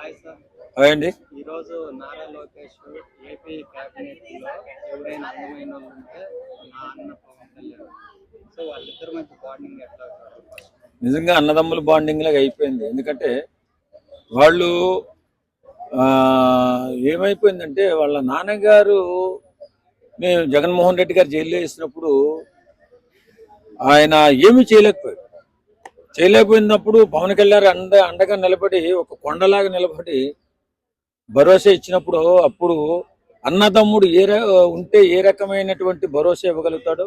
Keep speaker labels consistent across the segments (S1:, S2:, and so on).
S1: Hi అండి.
S2: ఈరోజు Nara Lokesh AP cabinet లో ఎవరైనా అందమైన వాళ్ళు ఉంటే నా అన్న పవన్ కళ్యాణ్. సో వాళ్ళిద్దరి మధ్య బాండింగ్ ఎట్లా?
S1: నిజంగా అన్నదమ్ముల బాండింగ్ లాగా అయిపోయింది. ఎందుకంటే వాళ్ళు ఏమైపోయిందంటే వాళ్ళ నాన్నగారు మేము జగన్మోహన్ రెడ్డి గారు జైల్లో వేసినప్పుడు ఆయన ఏమీ చేయలేకపోయినప్పుడు పవన్ కళ్యాణ్ అండగా నిలబడి ఒక కొండలాగా నిలబడి భరోసా ఇచ్చినప్పుడు అప్పుడు అన్నదమ్ముడు ఉంటే ఏ రకమైనటువంటి భరోసా ఇవ్వగలుగుతాడో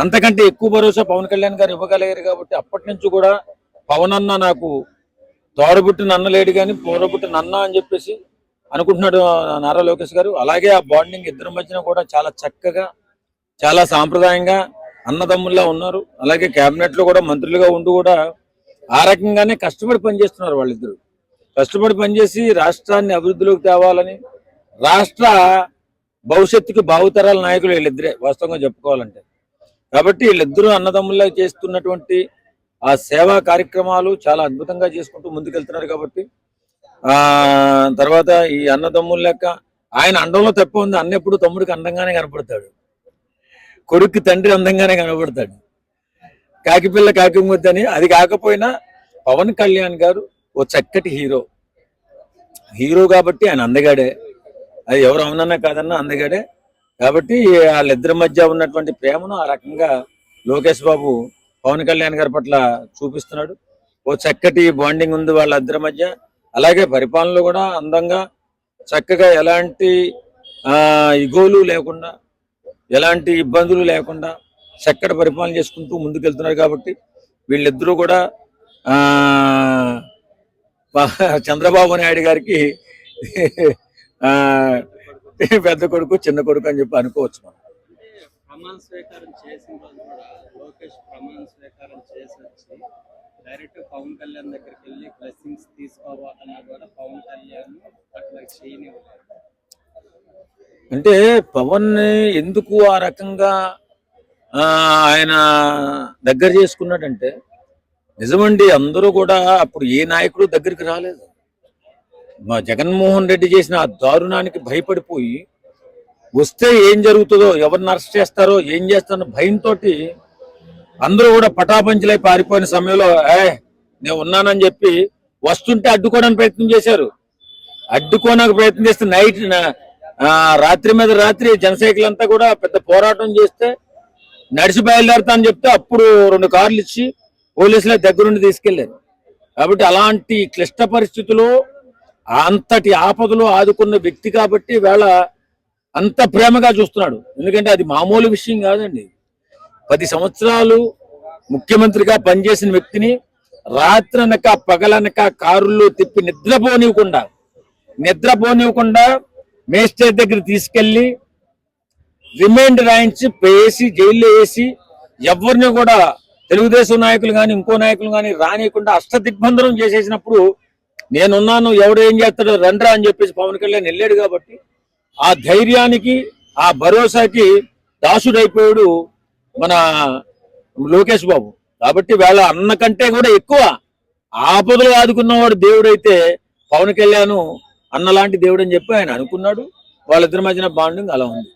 S1: అంతకంటే ఎక్కువ భరోసా పవన్ కళ్యాణ్ గారు ఇవ్వగలిగారు. కాబట్టి అప్పటి నుంచి కూడా పవన్ అన్న నాకు తోడబుట్టిన అన్న లేడు కానీ తోడబుట్టిన అన్న అని చెప్పేసి అనుకుంటున్నాడు నారా లోకేష్ గారు. అలాగే ఆ బాండింగ్ ఇద్దరి మధ్యన కూడా చాలా చక్కగా చాలా సాంప్రదాయంగా అన్నదమ్ముల్లా ఉన్నారు. అలాగే కేబినెట్ లో కూడా మంత్రులుగా ఉండి కూడా ఆ రకంగానే కష్టపడి పనిచేస్తున్నారు. వాళ్ళిద్దరు కష్టపడి పనిచేసి రాష్ట్రాన్ని అభివృద్ధిలోకి తేవాలని, రాష్ట్ర భవిష్యత్తుకి భావితరాల నాయకులు వీళ్ళిద్దరే వాస్తవంగా చెప్పుకోవాలంటే. కాబట్టి వీళ్ళిద్దరూ అన్నదమ్ముల్లా చేస్తున్నటువంటి ఆ సేవా కార్యక్రమాలు చాలా అద్భుతంగా చేసుకుంటూ ముందుకెళ్తున్నారు. కాబట్టి తర్వాత ఈ అన్నదమ్ముల లెక్క ఆయన అండంలో తప్ప ఉంది. అన్న ఎప్పుడు తమ్ముడికి అందంగానే కనపడతాడు, కొడుక్కి తండ్రి అందంగానే కనపడతాడు. కాకిపిల్ల కాకిముద్దని. అది కాకపోయినా పవన్ కళ్యాణ్ గారు ఓ చక్కటి హీరో కాబట్టి ఆయన అందగాడే. అది ఎవరు అవునన్నా కాదన్నా అందగాడే. కాబట్టి వాళ్ళిద్దరి మధ్య ఉన్నటువంటి ప్రేమను ఆ రకంగా లోకేష్ బాబు పవన్ కళ్యాణ్ గారి పట్ల చూపిస్తున్నాడు. ఓ చక్కటి బాండింగ్ ఉంది వాళ్ళిద్దరి మధ్య. అలాగే పరిపాలనలో కూడా అందంగా చక్కగా ఎలాంటి ఇగోలు లేకుండా ఎలాంటి ఇబ్బందులు లేకుండా చక్కటి పరిపాలన చేసుకుంటూ ముందుకెళ్తున్నారు. కాబట్టి వీళ్ళిద్దరూ కూడా చంద్రబాబు నాయుడు గారికి పెద్ద కొడుకు చిన్న కొడుకు అని చెప్పి అనుకోవచ్చు. మనం
S2: ప్రమాణ స్వీకారం చేసిన రోజు కూడా లోకేష్ ప్రమాణ స్వీకారం చేసి వచ్చి డైరెక్ట్ పవన్ కళ్యాణ్ దగ్గరికి వెళ్ళి బ్లెస్సింగ్స్ తీసుకోవాలన్నా కూడా పవన్ కళ్యాణ్ అట్లా చేయనివ్వలేదు.
S1: అంటే పవన్ ఎందుకు ఆ రకంగా ఆయన దగ్గర చేసుకున్నాడంటే, నిజమండి అందరూ కూడా అప్పుడు ఏ నాయకుడు దగ్గరికి రాలేదు. మా జగన్మోహన్ రెడ్డి చేసిన ఆ దారుణానికి భయపడిపోయి వస్తే ఏం జరుగుతుందో, ఎవరిని అరెస్ట్ చేస్తారో ఏం చేస్తారో భయంతో అందరూ కూడా పటాపంచలై పారిపోయిన సమయంలో నేను ఉన్నానని చెప్పి వస్తుంటే అడ్డుకోవడానికి ప్రయత్నం చేశారు. అడ్డుకోవడానికి ప్రయత్నం చేస్తే నైట్ రాత్రి మీద రాత్రి జనసైకులంతా కూడా పెద్ద పోరాటం చేస్తే నడిచి బయలుదేరుతా అని చెప్తే అప్పుడు 2 కార్లు ఇచ్చి పోలీసుల దగ్గరుండి తీసుకెళ్లారు. కాబట్టి అలాంటి క్లిష్ట పరిస్థితుల్లో అంతటి ఆపదలో ఆదుకున్న వ్యక్తి కాబట్టి వేళ అంత ప్రేమగా చూస్తున్నాడు. ఎందుకంటే అది మామూలు విషయం కాదండి. 10 సంవత్సరాలు ముఖ్యమంత్రిగా పనిచేసిన వ్యక్తిని రాత్రనక పగలనక కారుల్లో తిప్పి నిద్రపోనివ్వకుండా మేజిస్ట్రేట్ దగ్గర తీసుకెళ్లి రిమైండ్ రాయించి వేసి జైల్లో వేసి ఎవరిని కూడా తెలుగుదేశం నాయకులు కానీ ఇంకో నాయకులు కానీ రానియకుండా అష్టదిగ్బంధనం చేసేసినప్పుడు నేనున్నాను ఎవడు ఏం చేస్తాడో రండ్రా అని చెప్పేసి పవన్ కళ్యాణ్ వెళ్ళాడు. కాబట్టి ఆ ధైర్యానికి ఆ భరోసాకి దాసుడైపోయాడు మన లోకేష్ బాబు. కాబట్టి వాళ్ళ అన్న కంటే కూడా ఎక్కువ ఆపదలు ఆదుకున్నవాడు దేవుడైతే పవన్ కళ్యాణ్ అన్నలాంటి దేవుడు అని చెప్పి ఆయన అనుకున్నాడు. వాళ్ళిద్దరి మధ్యన బాండింగ్ అలా ఉంది.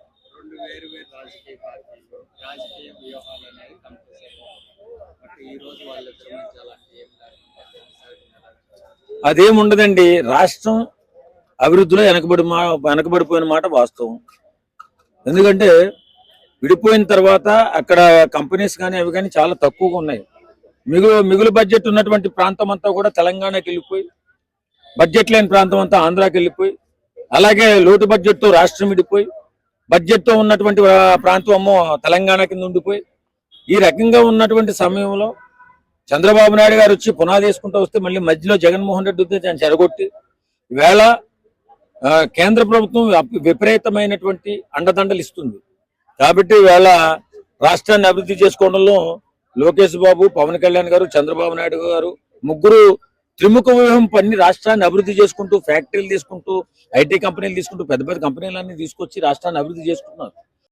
S1: అదేముండదండి. రాష్ట్రం అభివృద్ధిలో వెనకబడిపోయిన మాట వాస్తవం. ఎందుకంటే విడిపోయిన తర్వాత అక్కడ కంపెనీస్ కానీ అవి కానీ చాలా తక్కువగా ఉన్నాయి. మిగులు బడ్జెట్ ఉన్నటువంటి ప్రాంతం అంతా కూడా తెలంగాణకి వెళ్ళిపోయి, బడ్జెట్ లేని ప్రాంతం అంతా ఆంధ్రాకి వెళ్ళిపోయి, అలాగే లోటు బడ్జెట్తో రాష్ట్రం విడిపోయి, బడ్జెట్తో ఉన్నటువంటి ప్రాంతం అమ్మో తెలంగాణ కింద ఉండిపోయి, ఈ రకంగా ఉన్నటువంటి సమయంలో చంద్రబాబు నాయుడు గారు వచ్చి పునాది వేసుకుంటూ వస్తే మళ్ళీ మధ్యలో జగన్మోహన్ రెడ్డి వస్తే దాన్ని చెరగొట్టి ఈవేళ కేంద్ర ప్రభుత్వం విపరీతమైనటువంటి అండదండలు ఇస్తుంది. కాబట్టి ఈవేళ రాష్ట్రాన్ని అభివృద్ధి చేసుకోవడంలో లోకేష్ బాబు, పవన్ కళ్యాణ్ గారు, చంద్రబాబు నాయుడు గారు ముగ్గురు త్రిముఖ వ్యూహం పన్ని రాష్ట్రాన్ని అభివృద్ధి చేసుకుంటూ, ఫ్యాక్టరీలు తీసుకుంటూ, ఐటీ కంపెనీలు తీసుకుంటూ, పెద్ద పెద్ద కంపెనీలన్నీ తీసుకొచ్చి రాష్ట్రాన్ని అభివృద్ధి చేసుకుంటున్నారు.